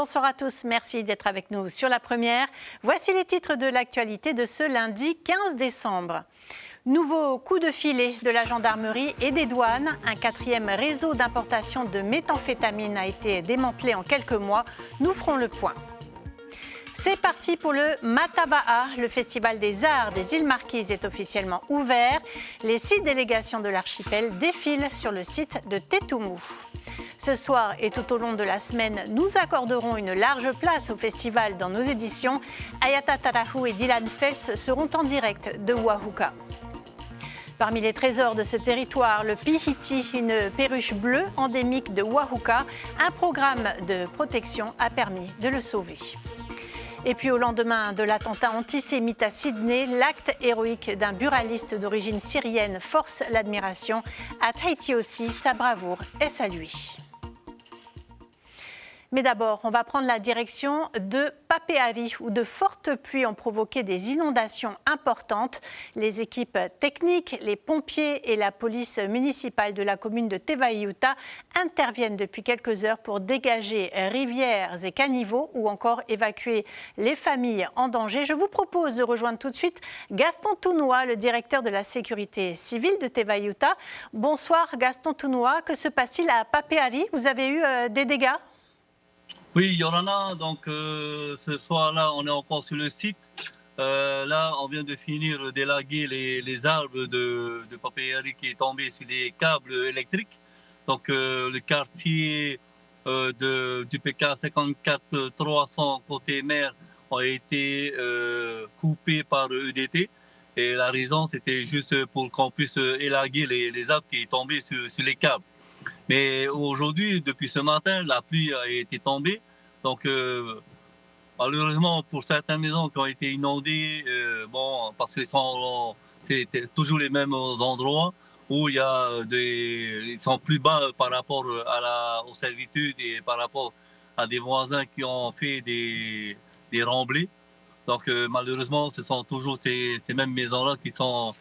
Bonsoir à tous, merci d'être avec nous sur La Première. Voici les titres de l'actualité de ce lundi 15 décembre. Nouveau coup de filet de la gendarmerie et des douanes. Un quatrième réseau d'importation de méthamphétamine a été démantelé en quelques mois. Nous ferons le point. C'est parti pour le Mataba'a. Le festival des arts des îles Marquises est officiellement ouvert. Les 6 délégations de l'archipel défilent sur le site de Tétoumou. Ce soir et tout au long de la semaine, nous accorderons une large place au festival dans nos éditions. Ayata Tarahu et Dylan Fels seront en direct de Oahuka. Parmi les trésors de ce territoire, le pihiti, une perruche bleue endémique de Oahuka. Un programme de protection a permis de le sauver. Et puis au lendemain de l'attentat antisémite à Sydney, l'acte héroïque d'un buraliste d'origine syrienne force l'admiration. À Tahiti aussi, sa bravoure est saluée. Mais d'abord, on va prendre la direction de Papeari, où de fortes pluies ont provoqué des inondations importantes. Les équipes techniques, les pompiers et la police municipale de la commune de Tevaiuta interviennent depuis quelques heures pour dégager rivières et caniveaux ou encore évacuer les familles en danger. Je vous propose de rejoindre tout de suite Gaston Tounoua, le directeur de la sécurité civile de Tevaiuta. Bonsoir Gaston Tounoua, que se passe-t-il à Papeari? Vous avez eu des dégâts? Oui, Yorana, donc ce soir-là, on est encore sur le site. Là, on vient de finir d'élaguer les arbres de Papeari qui est tombé sur les câbles électriques. Donc le quartier du PK 54 300 côté mer a été coupé par EDT. Et la raison, c'était juste pour qu'on puisse élaguer les arbres qui sont tombés sur les câbles. Mais aujourd'hui, depuis ce matin, la pluie a été tombée. Donc, malheureusement, pour certaines maisons qui ont été inondées, parce que c'est toujours les mêmes endroits où ils sont plus bas par rapport aux servitudes et par rapport à des voisins qui ont fait des remblais. Donc, malheureusement, ce sont toujours ces mêmes maisons-là qui sont...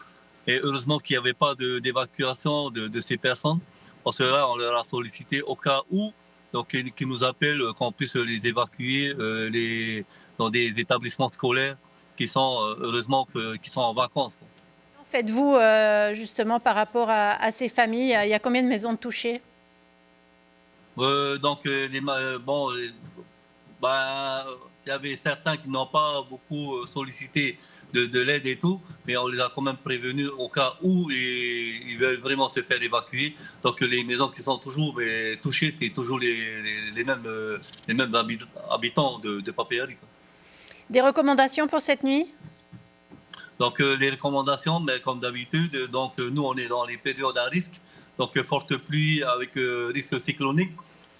Et heureusement qu'il n'y avait pas d'évacuation de ces personnes. Parce que là, on leur a sollicité au cas où, donc qui nous appellent, qu'on puisse les évacuer dans des établissements scolaires qui sont, heureusement, qui sont en vacances. Faites-vous justement par rapport à ces familles? Il y a combien de maisons touchées? Il y avait certains qui n'ont pas beaucoup sollicité de l'aide et tout, mais on les a quand même prévenus au cas où ils veulent vraiment se faire évacuer. Donc les maisons qui sont toujours touchées, c'est toujours les mêmes habitants de Papeari. Des recommandations pour cette nuit? Donc les recommandations, mais comme d'habitude, donc nous on est dans les périodes à risque, donc forte pluie avec risque cyclonique.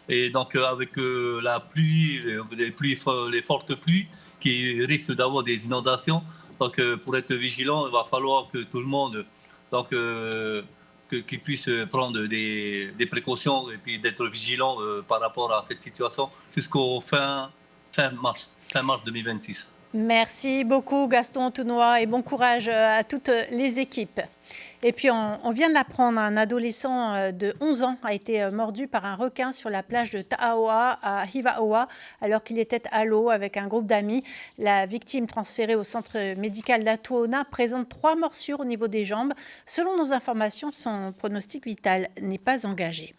Et donc avec la pluie, les fortes pluies qui risquent d'avoir des inondations. Donc pour être vigilant, il va falloir que tout le monde qu'il puisse prendre des précautions et puis d'être vigilant par rapport à cette situation jusqu'au fin mars 2026. Merci beaucoup Gaston Tounoua et bon courage à toutes les équipes. Et puis on vient de l'apprendre, un adolescent de 11 ans a été mordu par un requin sur la plage de Ta'aoa à Hivaoa alors qu'il était à l'eau avec un groupe d'amis. La victime transférée au centre médical d'Atuona présente 3 morsures au niveau des jambes. Selon nos informations, son pronostic vital n'est pas engagé.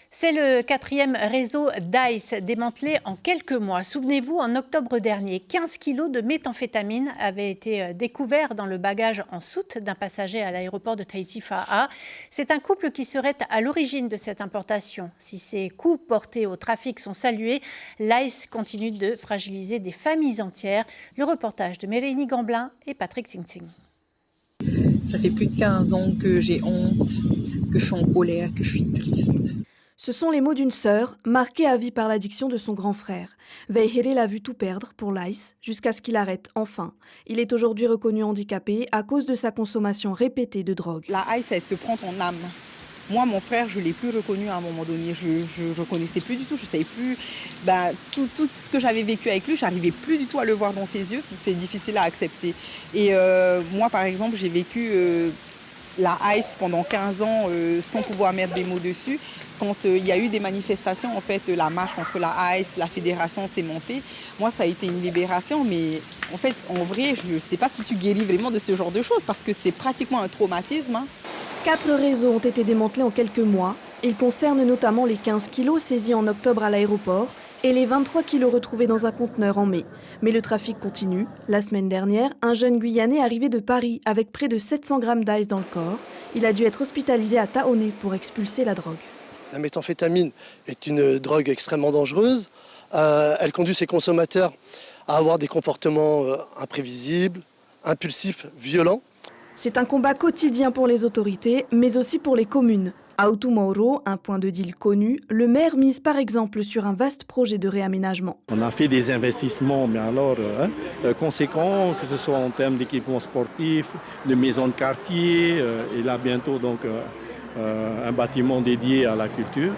C'est le 4e réseau d'ICE démantelé en quelques mois. Souvenez-vous, en octobre dernier, 15 kilos de méthamphétamine avaient été découverts dans le bagage en soute d'un passager à l'aéroport de Tahiti-Fa'a. C'est un couple qui serait à l'origine de cette importation. Si ces coûts portés au trafic sont salués, l'ICE continue de fragiliser des familles entières. Le reportage de Mérénie Gamblin et Patrick Tsing. Ça fait plus de 15 ans que j'ai honte, que je suis en colère, que je suis triste. Ce sont les mots d'une sœur, marquée à vie par l'addiction de son grand frère. Veihere l'a vu tout perdre pour l'ICE, jusqu'à ce qu'il arrête enfin. Il est aujourd'hui reconnu handicapé à cause de sa consommation répétée de drogue. La ICE, elle te prend ton âme. Moi, mon frère, je ne l'ai plus reconnu à un moment donné. Je ne reconnaissais plus du tout, je ne savais plus. Tout ce que j'avais vécu avec lui, je n'arrivais plus du tout à le voir dans ses yeux. C'est difficile à accepter. Et moi, par exemple, j'ai vécu la ICE pendant 15 ans sans pouvoir mettre des mots dessus. Quand il y a eu des manifestations, en fait, la marche contre la ICE, la fédération s'est montée. Moi, ça a été une libération, mais en fait, en vrai, je ne sais pas si tu guéris vraiment de ce genre de choses parce que c'est pratiquement un traumatisme. 4 réseaux ont été démantelés en quelques mois. Ils concernent notamment les 15 kilos saisis en octobre à l'aéroport et les 23 kilos retrouvés dans un conteneur en mai. Mais le trafic continue. La semaine dernière, un jeune Guyanais arrivé de Paris avec près de 700 grammes d'ice dans le corps. Il a dû être hospitalisé à Taoné pour expulser la drogue. La méthamphétamine est une drogue extrêmement dangereuse. Elle conduit ses consommateurs à avoir des comportements imprévisibles, impulsifs, violents. C'est un combat quotidien pour les autorités, mais aussi pour les communes. À Outumauro, un point de deal connu, le maire mise par exemple sur un vaste projet de réaménagement. On a fait des investissements mais alors, conséquents, que ce soit en termes d'équipements sportifs, de maisons de quartier, et là bientôt donc un bâtiment dédié à la culture,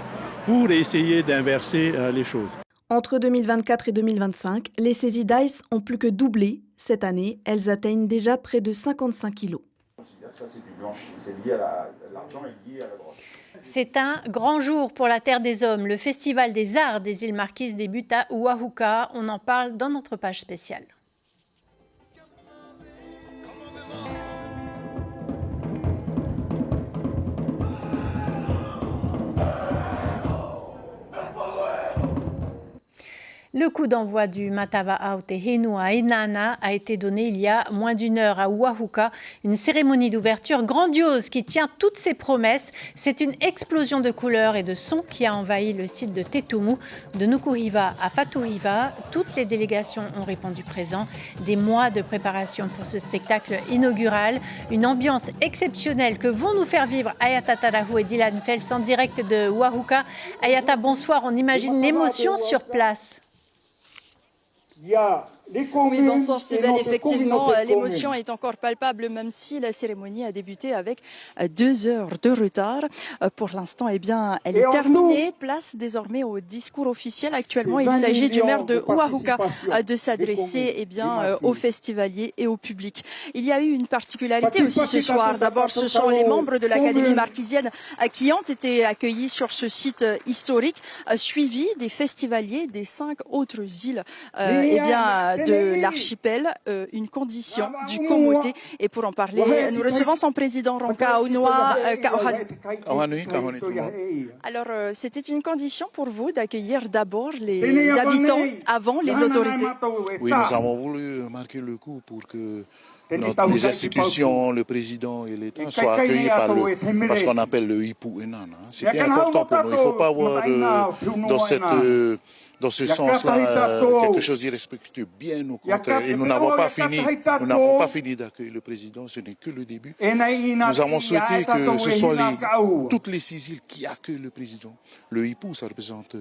pour essayer d'inverser les choses. Entre 2024 et 2025, les saisies d'ice ont plus que doublé. Cette année, elles atteignent déjà près de 55 kilos. C'est un grand jour pour la Terre des Hommes. Le Festival des Arts des îles Marquises débute à Oahuka. On en parle dans notre page spéciale. Le coup d'envoi du Matava'au Te Henua Inanna a été donné il y a moins d'une heure à Oahuka. Une cérémonie d'ouverture grandiose qui tient toutes ses promesses. C'est une explosion de couleurs et de sons qui a envahi le site de Tetumu. De Nukuhiva à Fatuhiva, toutes les délégations ont répondu présent. Des mois de préparation pour ce spectacle inaugural. Une ambiance exceptionnelle que vont nous faire vivre Ayata Tarahu et Dylan Fels en direct de Oahuka. Ayata, bonsoir. On imagine l'émotion sur place. Oui, bonsoir Sébène. Effectivement, l'émotion est encore palpable, même si la cérémonie a débuté avec 2 heures de retard. Pour l'instant, eh bien, elle est terminée. Place désormais au discours officiel. Actuellement, il s'agit du maire de Oahuka de s'adresser eh bien, aux festivaliers et au public. Il y a eu une particularité aussi ce soir. D'abord, ce sont les membres de l'Académie marquisienne qui ont été accueillis sur ce site historique, suivis des festivaliers des 5 autres îles eh bien, de l'archipel, une condition du Komoté. Et pour en parler, nous recevons son président, Ronka Aunua Kaohani. Alors, c'était une condition pour vous d'accueillir d'abord les habitants avant les autorités? Oui, nous avons voulu marquer le coup pour que les institutions, le président et l'État soient accueillis par parce qu'on appelle le Ipu Enana. C'était important pour nous. Il ne faut pas avoir dans ce sens-là, quelque chose d'irrespectueux, bien au contraire. Et nous n'avons pas fini d'accueillir le président, ce n'est que le début. Nous avons souhaité que ce soit toutes les 6 îles qui accueillent le président. Le Ipu, ça représente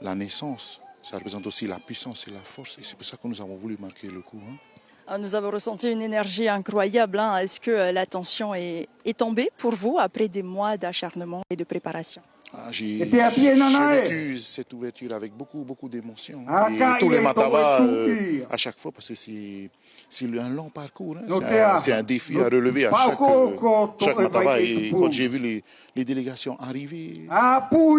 la naissance, ça représente aussi la puissance et la force. Et c'est pour ça que nous avons voulu marquer le coup. Nous avons ressenti une énergie incroyable. Est-ce que la tension est tombée pour vous après des mois d'acharnement et de préparation? J'ai vécu cette ouverture avec beaucoup d'émotions. Et tous les matavas, à chaque fois, parce que c'est un long parcours. C'est un défi à relever à chaque matava. Et quand j'ai vu les délégations arriver,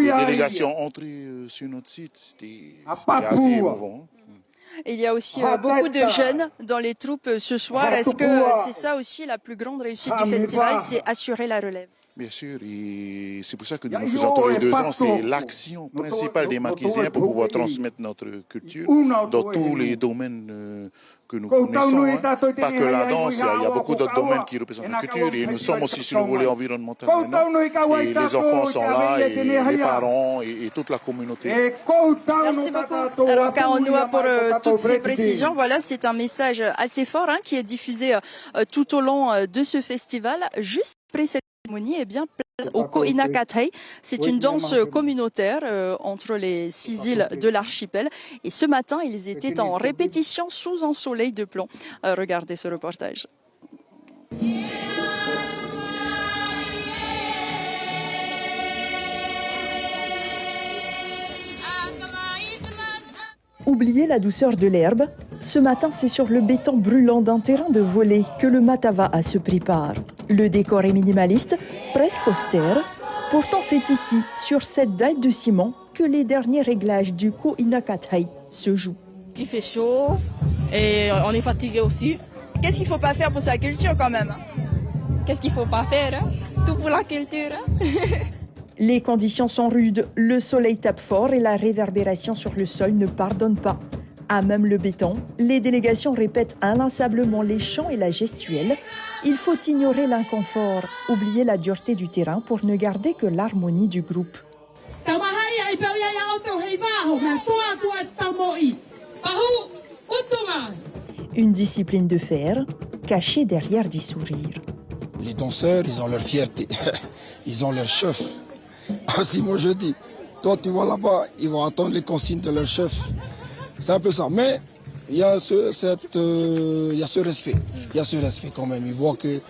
les délégations entrer sur notre site, c'était assez émouvant. Il y a aussi beaucoup de jeunes dans les troupes ce soir. Est-ce que c'est ça aussi la plus grande réussite du festival, c'est assurer la relève? Bien sûr, et c'est pour ça que nous faisons tous les 2 ans, c'est l'action principale des Marquisiens pour pouvoir transmettre notre culture dans tous les domaines que nous connaissons. Pas que la danse, il y a beaucoup d'autres domaines qui représentent la culture et nous sommes aussi sur le volet environnemental maintenant. Et les enfants sont là, et les parents et toute la communauté. Merci beaucoup, Ronka Aunua, pour toutes ces précisions. Voilà, c'est un message assez fort qui est diffusé tout au long de ce festival. Juste après cette cérémonie, eh bien, place au Ko'inakatai. C'est une danse communautaire entre les 6 îles de l'archipel. Et ce matin, ils étaient en répétition sous un soleil de plomb. Regardez ce reportage. Oubliez la douceur de l'herbe, Ce matin, c'est sur le béton brûlant d'un terrain de volley que le Matava'a se prépare. Le décor est minimaliste, presque austère. Pourtant, c'est ici, sur cette dalle de ciment, que les derniers réglages du Ko Inakatai se jouent. Il fait chaud et on est fatigué aussi. Qu'est-ce qu'il ne faut pas faire pour sa culture quand même? Qu'est-ce qu'il ne faut pas faire? Tout pour la culture. Les conditions sont rudes, le soleil tape fort et la réverbération sur le sol ne pardonne pas. À même le béton, les délégations répètent inlassablement les chants et la gestuelle. Il faut ignorer l'inconfort, oublier la dureté du terrain pour ne garder que l'harmonie du groupe. Une discipline de fer, cachée derrière des sourires. Les danseurs, ils ont leur fierté, ils ont leur chef. Si moi je dis, toi tu vas là-bas, ils vont attendre les consignes de leur chef. C'est un peu ça, mais il y a ce respect. Il y a ce respect quand même. Ils voient que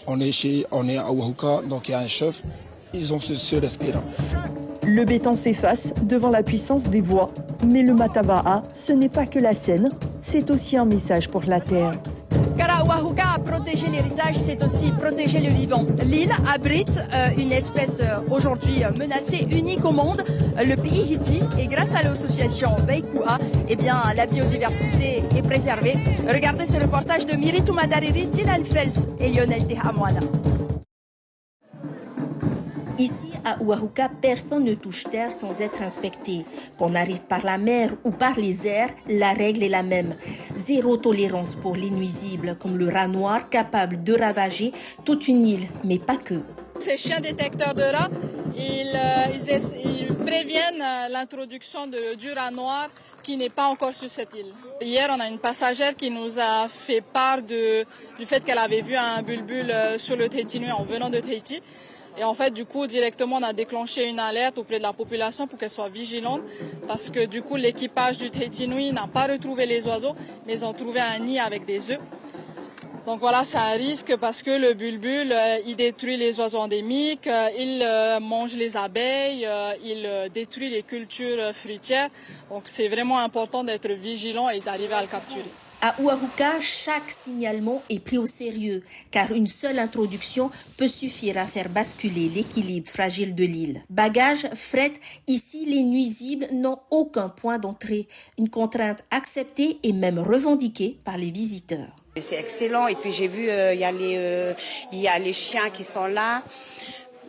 on est à Oahuka, donc il y a un chef. Ils ont ce respect-là. Le béton s'efface devant la puissance des voix. Mais le Matava'a, ce n'est pas que la scène, c'est aussi un message pour la terre. Car à Oahuka, protéger l'héritage, c'est aussi protéger le vivant. L'île abrite une espèce aujourd'hui menacée, unique au monde, le Pihiti. Et grâce à l'association Veikua, eh bien, la biodiversité est préservée. Regardez ce reportage de Miritu Madariri, Dylan Fels et Lionel Tehamwana. Ici, à Oahuka, personne ne touche terre sans être inspecté. Qu'on arrive par la mer ou par les airs, la règle est la même. Zéro tolérance pour les nuisibles, comme le rat noir capable de ravager toute une île, mais pas que. Ces chiens détecteurs de rats, ils préviennent l'introduction du rat noir qui n'est pas encore sur cette île. Hier, on a une passagère qui nous a fait part du fait qu'elle avait vu un bulbule sur le Tahiti Nui en venant de Tahiti. Et en fait, du coup, directement, on a déclenché une alerte auprès de la population pour qu'elle soit vigilante parce que du coup, l'équipage du Tahiti Nui n'a pas retrouvé les oiseaux, mais ils ont trouvé un nid avec des œufs. Donc voilà, c'est un risque parce que le bulbule, il détruit les oiseaux endémiques, il mange les abeilles, il détruit les cultures fruitières. Donc c'est vraiment important d'être vigilant et d'arriver à le capturer. À Oahuka, chaque signalement est pris au sérieux, car une seule introduction peut suffire à faire basculer l'équilibre fragile de l'île. Bagages, fret, ici les nuisibles n'ont aucun point d'entrée, une contrainte acceptée et même revendiquée par les visiteurs. C'est excellent et puis j'ai vu il y a les chiens qui sont là.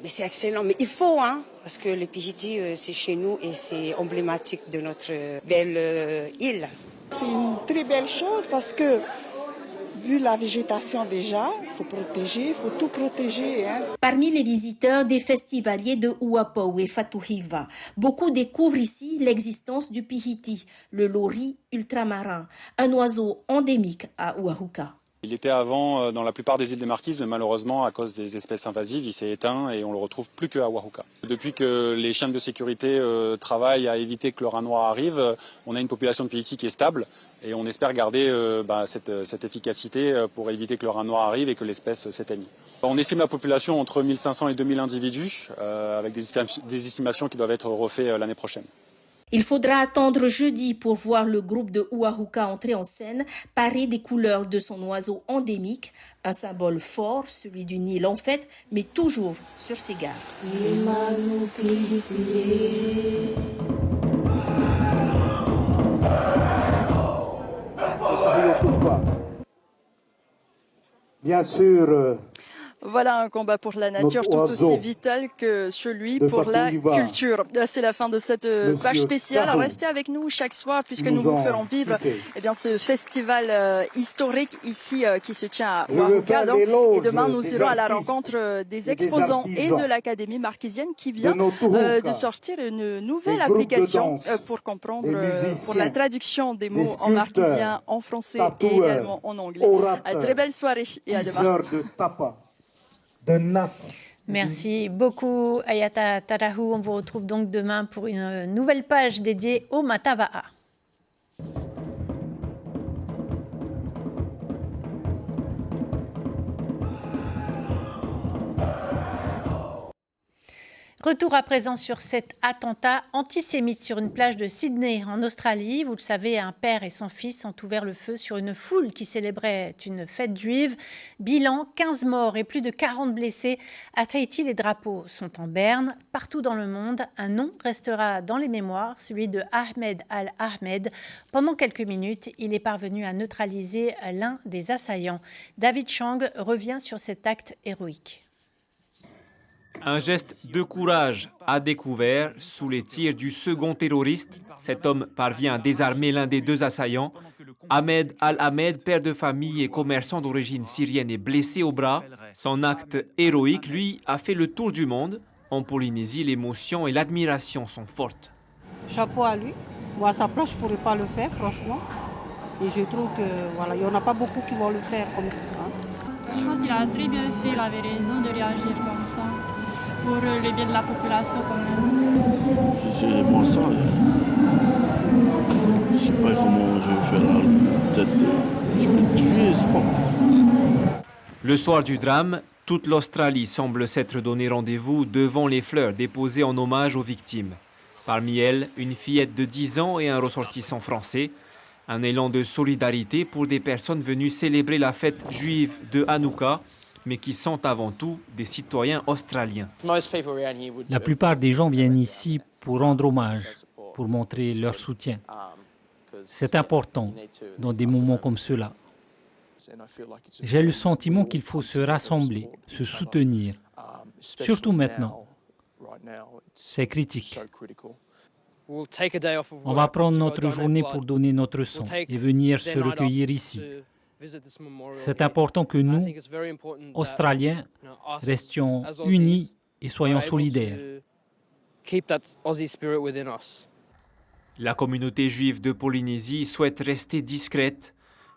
Mais c'est excellent, mais il faut, parce que le Pihiti, c'est chez nous et c'est emblématique de notre belle île. C'est une très belle chose parce que, vu la végétation déjà, il faut protéger, il faut tout protéger. Parmi les visiteurs des festivaliers de Uapau et Fatuhiva, beaucoup découvrent ici l'existence du Pihiti, le lori ultramarin, un oiseau endémique à Oahuka. Il était avant dans la plupart des îles des Marquises, mais malheureusement, à cause des espèces invasives, il s'est éteint et on le retrouve plus qu'à Oahuka. Depuis que les chiens de sécurité travaillent à éviter que le rat noir arrive, on a une population de Pihiti qui est stable et on espère garder cette efficacité pour éviter que le rat noir arrive et que l'espèce s'éteigne. On estime la population entre 1500 et 2000 individus, avec des estimations qui doivent être refaites l'année prochaine. Il faudra attendre jeudi pour voir le groupe de Oahuka entrer en scène, paré des couleurs de son oiseau endémique, un symbole fort, celui du Nil en fait, mais toujours sur ses gardes. Bien sûr. Voilà un combat pour la nature tout aussi vital que celui pour la culture. C'est la fin de cette page spéciale. Restez avec nous chaque soir puisque nous vous ferons vivre ce festival historique ici qui se tient à Oahuka. Et demain, nous irons à la rencontre des exposants et de l'Académie marquisienne qui vient de sortir une nouvelle application pour comprendre, pour la traduction des mots en marquisien, en français et également en anglais. Très belle soirée et à demain. Merci beaucoup Ayata Tarahu. On vous retrouve donc demain pour une nouvelle page dédiée au Matava'a. Retour à présent sur cet attentat antisémite sur une plage de Sydney en Australie. Vous le savez, un père et son fils ont ouvert le feu sur une foule qui célébrait une fête juive. Bilan, 15 morts et plus de 40 blessés. À Tahiti, les drapeaux sont en berne. Partout dans le monde, un nom restera dans les mémoires, celui de Ahmed Al-Ahmed. Pendant quelques minutes, il est parvenu à neutraliser l'un des assaillants. David Chang revient sur cet acte héroïque. Un geste de courage à découvert sous les tirs du second terroriste. Cet homme parvient à désarmer l'un des deux assaillants. Ahmed Al-Ahmed, père de famille et commerçant d'origine syrienne, est blessé au bras. Son acte héroïque, lui, a fait le tour du monde. En Polynésie, l'émotion et l'admiration sont fortes. Chapeau à lui. Moi, à sa place, je ne pourrais pas le faire, franchement. Et je trouve qu'il n'y en a pas beaucoup qui vont le faire comme ça. Je pense qu'il a très bien fait, il avait raison de réagir comme ça. Pour le bien de la population quand même. C'est moi ça. Je ne sais pas comment je vais faire là. Peut-être je vais me tuer, c'est pas. Le soir du drame, toute l'Australie semble s'être donné rendez-vous devant les fleurs déposées en hommage aux victimes. Parmi elles, une fillette de 10 ans et un ressortissant français. Un élan de solidarité pour des personnes venues célébrer la fête juive de Hanouka, mais qui sont avant tout des citoyens australiens. La plupart des gens viennent ici pour rendre hommage, pour montrer leur soutien. C'est important dans des moments comme ceux-là. J'ai le sentiment qu'il faut se rassembler, se soutenir, surtout maintenant. C'est critique. On va prendre notre journée pour donner notre sang et venir se recueillir ici. C'est important que nous, Australiens, restions unis et soyons solidaires. La communauté juive de Polynésie souhaite rester discrète.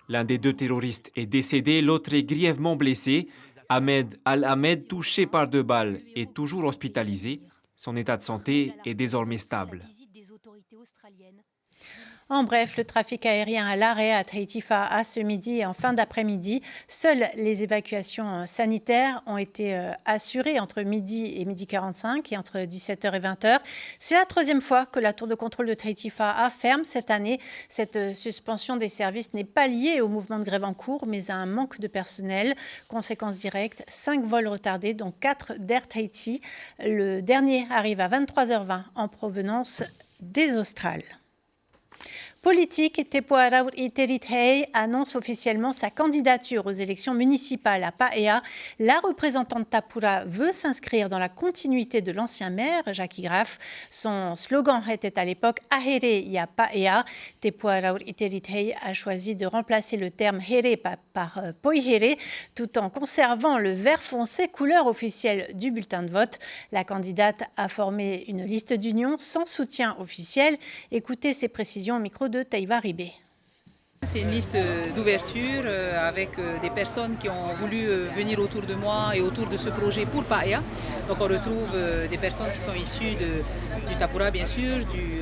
L'un des deux terroristes est décédé, l'autre est grièvement blessé. Ahmed Al-Ahmed, touché par 2 balles, est toujours hospitalisé. Son état de santé est désormais stable. En bref, le trafic aérien à l'arrêt à Tahiti Fa'a ce midi et en fin d'après-midi. Seules les évacuations sanitaires ont été assurées entre midi et midi 45 et entre 17h et 20h. C'est la 3e fois que la tour de contrôle de Tahiti Fa'a ferme cette année. Cette suspension des services n'est pas liée au mouvement de grève en cours, mais à un manque de personnel. Conséquence directe, 5 vols retardés, dont 4 d'Air Tahiti. Le dernier arrive à 23h20 en provenance des Australes. Politique, Te Puaraur Iteritei annonce officiellement sa candidature aux élections municipales à Paea. La représentante Tapura veut s'inscrire dans la continuité de l'ancien maire, Jackie Graff. Son slogan était à l'époque « Ahere ya Paea ». Te Puaraur Iteritei a choisi de remplacer le terme « here » par « poihere » tout en conservant le vert foncé, couleur officielle du bulletin de vote. La candidate a formé une liste d'union sans soutien officiel. Écoutez ses précisions au micro de Taïva Ribé. C'est une liste d'ouverture avec des personnes qui ont voulu venir autour de moi et autour de ce projet pour Paea. Donc on retrouve des personnes qui sont issues du Tapura bien sûr, du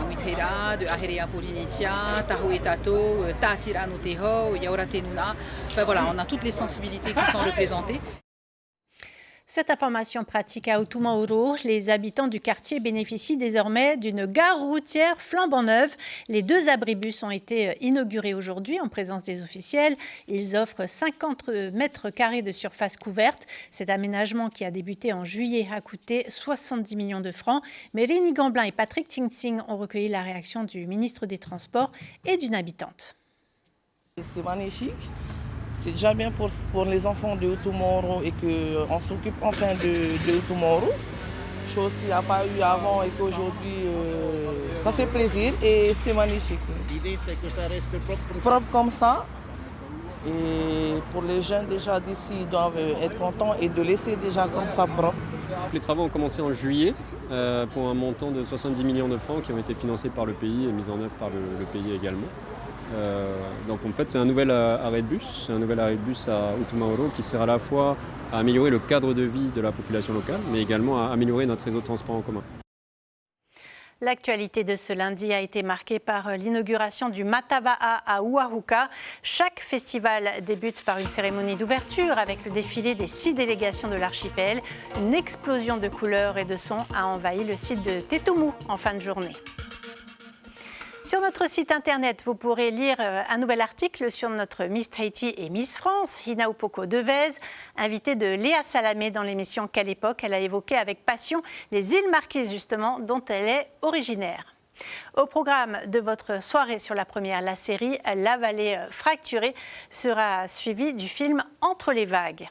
Amuiteira, de Aherea Porinitia, Taho Etato, Tatira Nuteho, Yauratenuna. Enfin voilà, on a toutes les sensibilités qui sont représentées. Cette information pratique à Otumauro, les habitants du quartier bénéficient désormais d'une gare routière flambant neuve. Les 2 abribus ont été inaugurés aujourd'hui en présence des officiels. Ils offrent 50 mètres carrés de surface couverte. Cet aménagement qui a débuté en juillet a coûté 70 millions de francs. Mais Rémi Gamblin et Patrick Ting ont recueilli la réaction du ministre des Transports et d'une habitante. C'est magnifique. C'est déjà bien pour les enfants de Otumauro et qu'on s'occupe enfin de Otumauro, chose qu'il n'y a pas eu avant et qu'aujourd'hui ça fait plaisir et c'est magnifique. L'idée c'est que ça reste propre comme ça. Et pour les jeunes déjà d'ici, ils doivent être contents et de laisser déjà comme ça propre. Les travaux ont commencé en juillet pour un montant de 70 millions de francs qui ont été financés par le pays et mis en œuvre par le pays également. Donc en fait c'est un nouvel arrêt de bus, à Otumauro qui sert à la fois à améliorer le cadre de vie de la population locale, mais également à améliorer notre réseau de transport en commun. L'actualité de ce lundi a été marquée par l'inauguration du Matava'a à Oahuka. Chaque festival débute par une cérémonie d'ouverture avec le défilé des 6 délégations de l'archipel. Une explosion de couleurs et de sons a envahi le site de Tetumu en fin de journée. Sur notre site internet, vous pourrez lire un nouvel article sur notre Miss Tahiti et Miss France, Hinaupoko Devez, invitée de Léa Salamé dans l'émission Quelle époque. Elle a évoqué avec passion les îles Marquises, justement, dont elle est originaire. Au programme de votre soirée sur la première, la série La Vallée fracturée sera suivie du film Entre les vagues.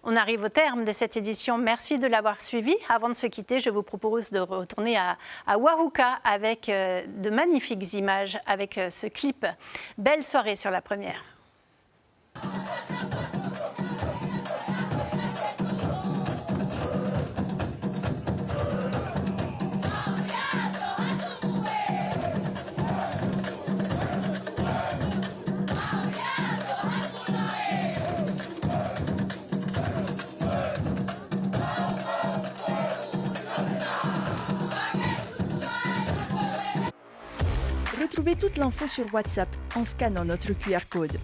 On arrive au terme de cette édition. Merci de l'avoir suivi. Avant de se quitter, je vous propose de retourner à Oahuka avec de magnifiques images, avec ce clip. Belle soirée sur la première. Retrouvez toute l'info sur WhatsApp en scannant notre QR code.